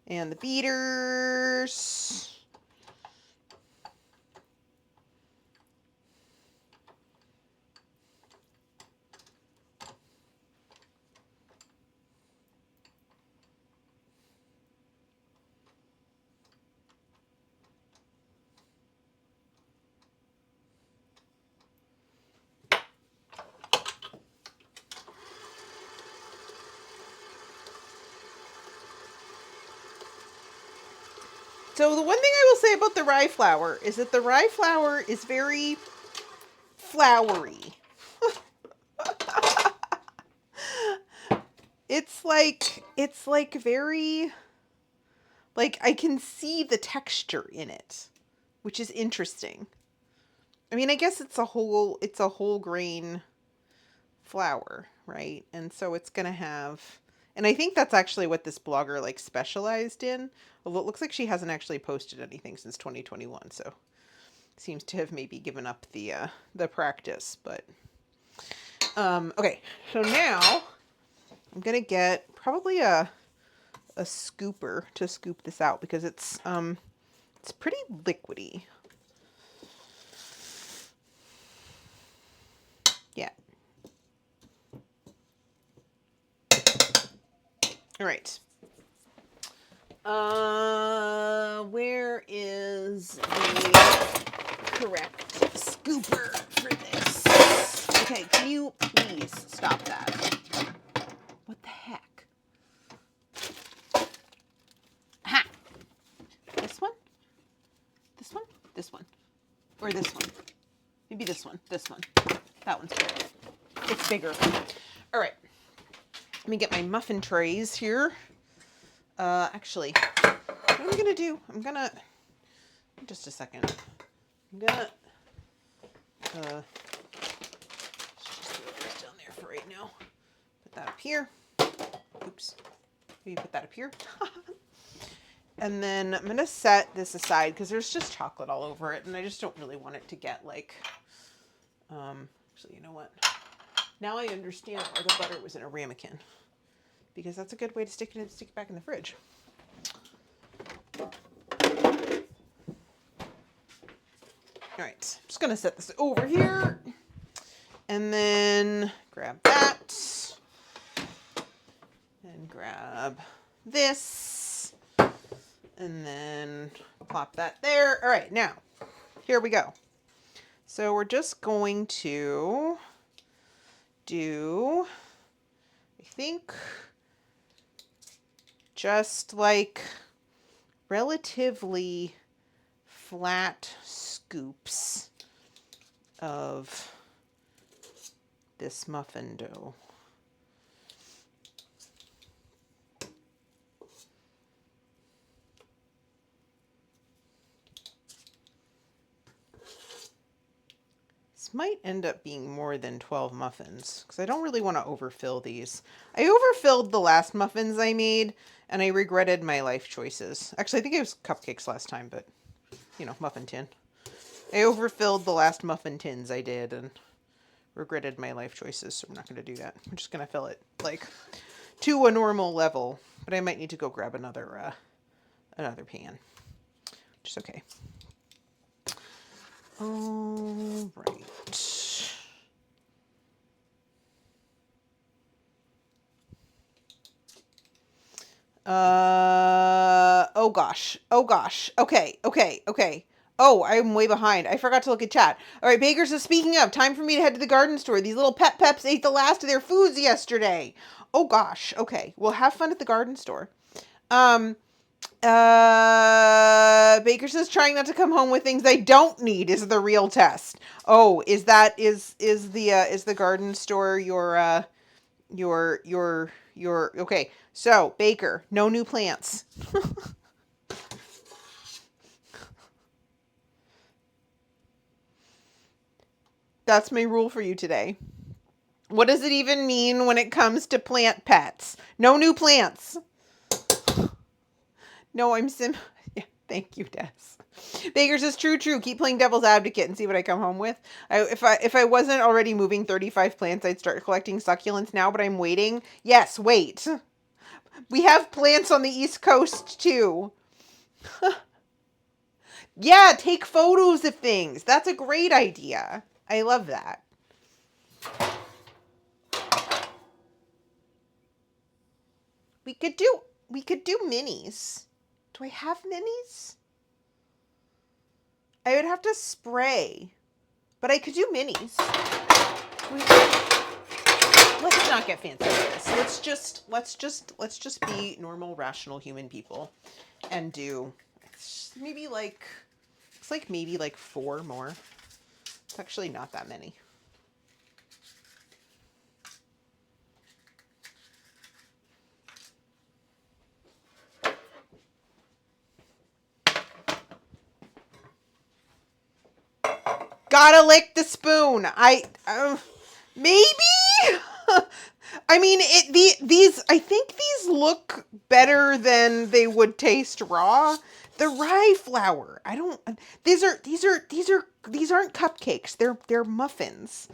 And the beaters. So the one thing I will say about the rye flour is that the rye flour is very floury. It's like very, like I can see the texture in it, which is interesting. I mean, I guess it's a whole grain flour, right? And so it's going to have, and I think that's actually what this blogger like specialized in. Although it looks like she hasn't actually posted anything since 2021, so seems to have maybe given up the practice, but okay. So now I'm going to get probably a scooper to scoop this out because it's pretty liquidy. Yeah. All right. Where is the correct scooper for this? Okay, can you please stop that? What the heck? Aha! This one? This one? This one? Or this one? Maybe this one. This one. That one's better. It's bigger. All right. Let me get my muffin trays here. Actually, what I'm gonna do, just a second. I'm gonna, just throw this down there for right now. Put that up here. Oops. Maybe put that up here. And then I'm gonna set this aside because there's just chocolate all over it, and I just don't really want it to get like, actually, you know what? Now I understand why the butter was in a ramekin, because that's a good way to stick it back in the fridge. All right, I'm just gonna set this over here, and then grab that, and grab this, and then plop that there. All right, now, here we go. So we're just going to do, I think, just like relatively flat scoops of this muffin dough. This might end up being more than 12 muffins because I don't really want to overfill these. I overfilled the last muffins I made and I regretted my life choices. Actually, I think it was cupcakes last time, but you know, muffin tin. I overfilled the last muffin tins I did and regretted my life choices, so I'm not going to do that. I'm just going to fill it like to a normal level, but I might need to go grab another pan, which is okay. All right. Oh gosh. Oh gosh. Okay. Oh, I'm way behind. I forgot to look at chat. All right, Bakers is speaking of. Time for me to head to the garden store. These little peps ate the last of their foods yesterday. Oh gosh. Okay. Well, have fun at the garden store. Baker says trying not to come home with things I don't need is the real test. Oh, is the garden store your okay. So, Baker, no new plants. That's my rule for you today. What does it even mean when it comes to plant pets? No new plants. No, yeah, thank you, Des. Baker says, true. Keep playing devil's advocate and see what I come home with. If I wasn't already moving 35 plants, I'd start collecting succulents now, but I'm waiting. Yes, wait. We have plants on the East Coast too. Yeah, take photos of things. That's a great idea. I love that. We could do minis. Do I have minis? I would have to spray. But I could do minis. Let's not get fancy with this. Let's just be normal, rational human people and do maybe like it's like maybe like 4 more. It's actually not that many. Gotta lick the spoon. Maybe. I mean, these. I think these look better than they would taste raw. The rye flour. I don't. These aren't cupcakes. They're muffins,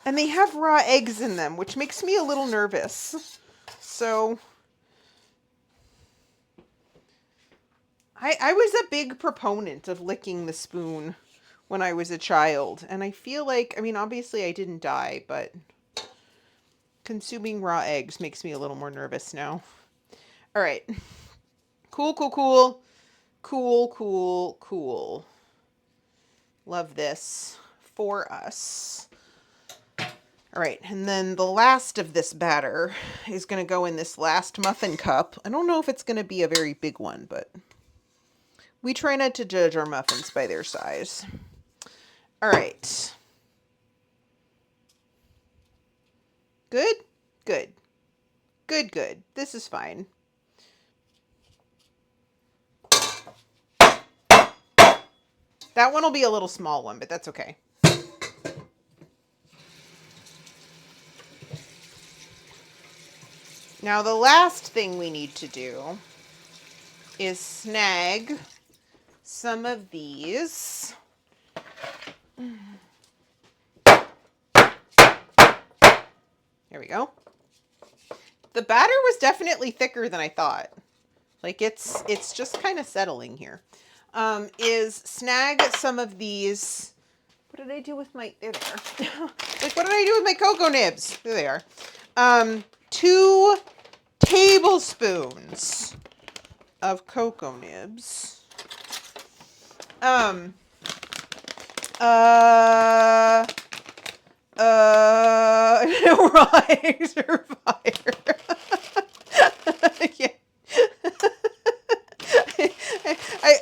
and they have raw eggs in them, which makes me a little nervous. So, I was a big proponent of licking the spoon when I was a child, and I feel like, I mean, obviously I didn't die, but consuming raw eggs makes me a little more nervous now. All right. Cool. Love this for us. All right, and then the last of this batter is going to go in this last muffin cup. I don't know if it's going to be a very big one, but we try not to judge our muffins by their size. All right. Good. This is fine. That one will be a little small one, but that's okay. Now the last thing we need to do is snag some of these. There we go. The batter was definitely thicker than I thought. Like it's just kind of settling here. Is snag some of these. What did I do with my, there they are. Like, what did I do with my cocoa nibs? There they are. 2 tablespoons of cocoa nibs. Raw eggs are fire. Yeah.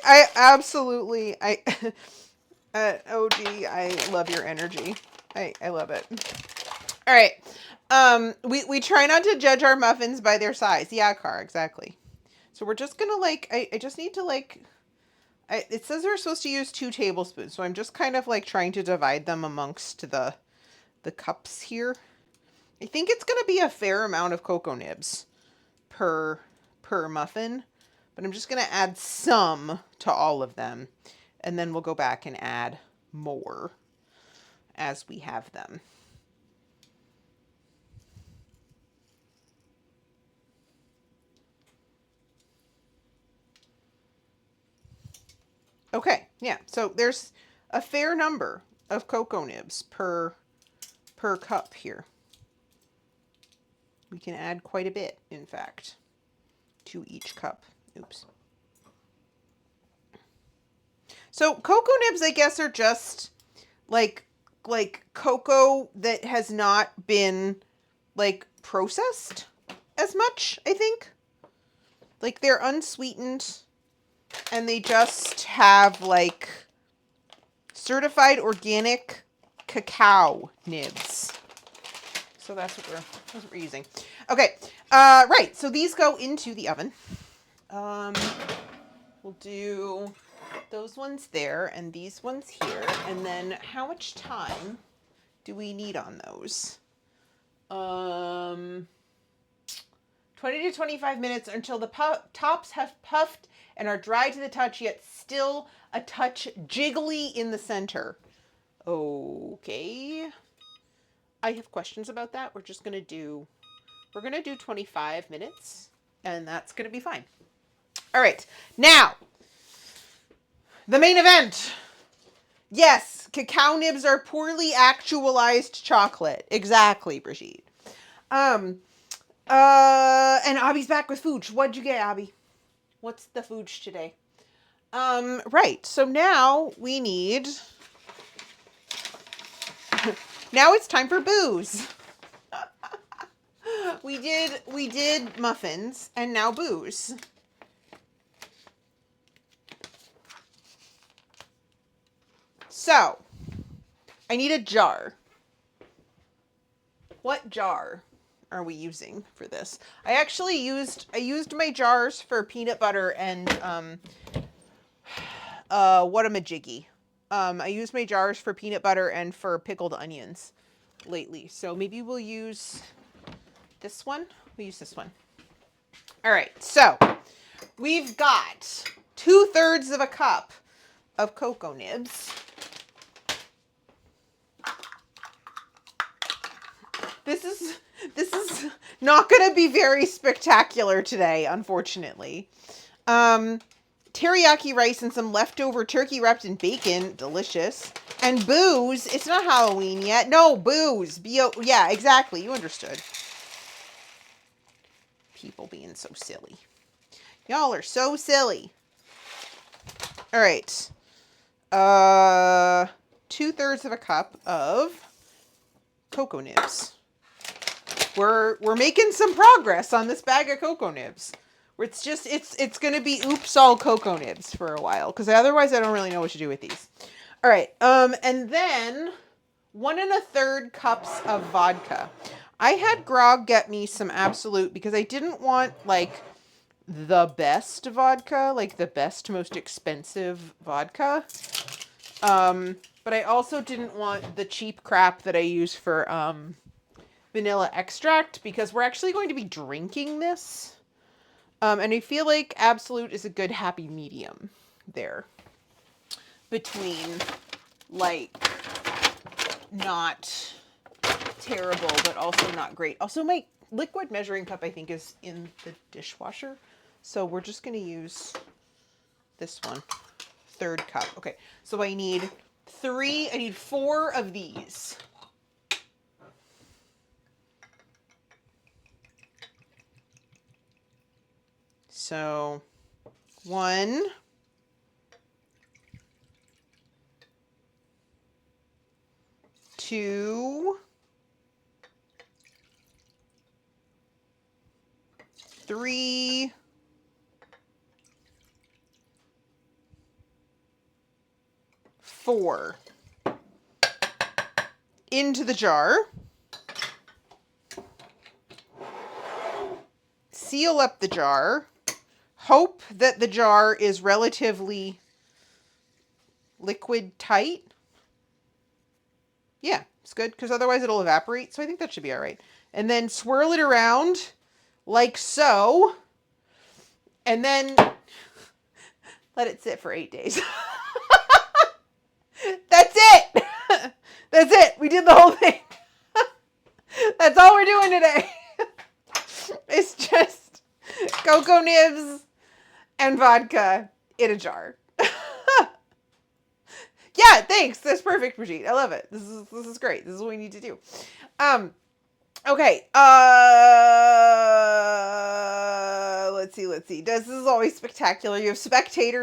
I absolutely, OG, I love your energy. I love it. All right. We try not to judge our muffins by their size. Yeah, Car, exactly. So we're just gonna like, I just need to like, it says we're supposed to use 2 tablespoons. So I'm just kind of like trying to divide them amongst the cups here. I think it's gonna be a fair amount of cocoa nibs per muffin, but I'm just gonna add some to all of them, and then we'll go back and add more as we have them. Okay, yeah, so there's a fair number of cocoa nibs per cup here. We can add quite a bit, in fact, to each cup. Oops. So cocoa nibs, I guess, are just like cocoa that has not been like processed as much, I think. Like they're unsweetened and they just have like certified organic cacao nibs. So that's what we're using. Okay. Right. So these go into the oven. We'll do those ones there and these ones here. And then how much time do we need on those? 20 to 25 minutes until the tops have puffed and are dry to the touch, yet still a touch jiggly in the center. Okay. I have questions about that. We're going to do 25 minutes. And that's going to be fine. All right. Now, the main event. Yes, cacao nibs are poorly actualized chocolate. Exactly, Brigitte. And Abby's back with food. What'd you get, Abby? What's the food today? Right. So now we need... Now it's time for booze. We did muffins and now booze. So, I need a jar. What jar are we using for this? I actually used my jars for peanut butter and whatamajiggy. I used my jars for peanut butter and for pickled onions lately. So maybe we'll use this one. We'll use this one. All right. So we've got 2/3 of a cup of cocoa nibs. This is not going to be very spectacular today, unfortunately. Teriyaki rice and some leftover turkey wrapped in bacon. Delicious. And booze. It's not Halloween yet. No, booze. Yeah, exactly. You understood. People being so silly. Y'all are so silly. All right. 2/3 of a cup of cocoa nibs. We're making some progress on this bag of cocoa nibs. It's gonna be oops all cocoa nibs for a while, because otherwise I don't really know what to do with these. All right, and then 1 1/3 cups of vodka. I had Grog get me some Absolute because I didn't want like the best vodka, like the best, most expensive vodka. But I also didn't want the cheap crap that I use for vanilla extract, because we're actually going to be drinking this. And I feel like Absolute is a good happy medium there between like not terrible but also not great. Also, my liquid measuring cup I think is in the dishwasher, so we're just going to use this one. 1/3 cup. Okay, so I need 4 of these. So 1, 2, 3, 4 into the jar. Seal up the jar. Hope that the jar is relatively liquid tight. Yeah, it's good, because otherwise it'll evaporate. So I think that should be all right. And then swirl it around like so. And then let it sit for 8 days. That's it. That's it. We did the whole thing. That's all we're doing today. It's just cocoa nibs and vodka in a jar. Yeah, thanks. That's perfect, Brigitte. I love it. This is great. This is what we need to do. Okay. Let's see. This is always spectacular. You have spectators